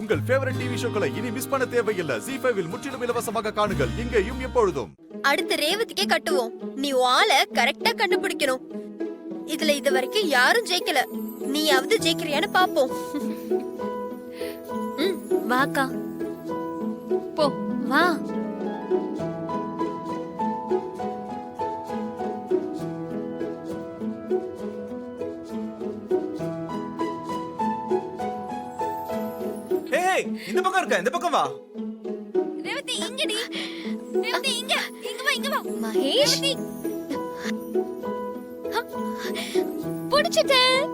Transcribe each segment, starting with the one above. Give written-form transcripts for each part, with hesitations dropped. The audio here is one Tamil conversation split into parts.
உங்கள் ஃபேவரட் டிவி ஷோக்களை இனி மிஸ் பண்ண தேவையில்லை. ZEE5 இல் முற்றிலும் இலவசமாக காணுங்கள். இங்கேயும் எப்பொழுதும். அடுத்த ரேவதிக்கே கட்டுவோம். நீ ஆளை கரெக்டா கண்டுபிடிக்கணும். இதுல இது வரைக்கும் யாரும் ஜெயிக்கல. நீயாவது ஜெயிக்கிறியான்னு பாப்போம். வாக்கா போ வா. இந்த பக்கம் இருக்க, இந்த பக்கம் வா. ரேவதி இங்கடி. ரேவதி இங்க வா, இங்க வா. மகேஷ் புடிச்சிட்டேன்.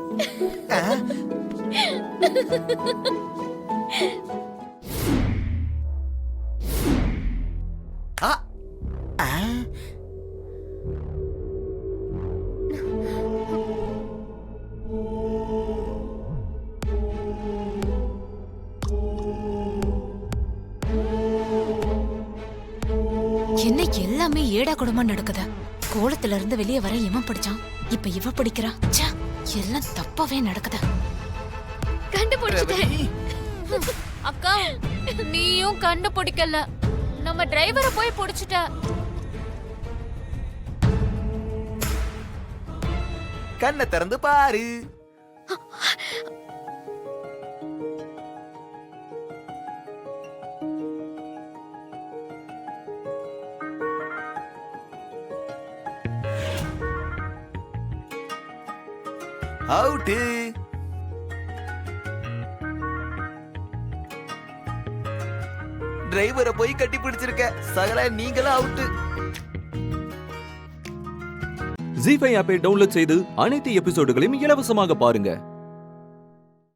என்ன எல்லாமே ஏடா கூடமா நடக்குது. கோலத்துல இருந்து வெளியே வர இவன் படிச்சான், இப்ப இவ படிக்கிறா. ச்சே, எல்லாம் தப்பாவே நடக்குது. கண்டுபிடிச்சிட்டேன். அக்கா நீயும் கண்டுபிடிக்கல, நம்ம டிரைவரை போய் புடிச்சிட்ட. கண்ணை திறந்து பாரு. அவுட்டு. டிரைவரை போய் கட்டி பிடிச்சிருக்க. சகல நீங்களும் அவுட்டு. ZEE5 ஆப்பை டவுன்லோட் செய்து அனைத்து எபிசோடுகளையும் இலவசமாக பாருங்க.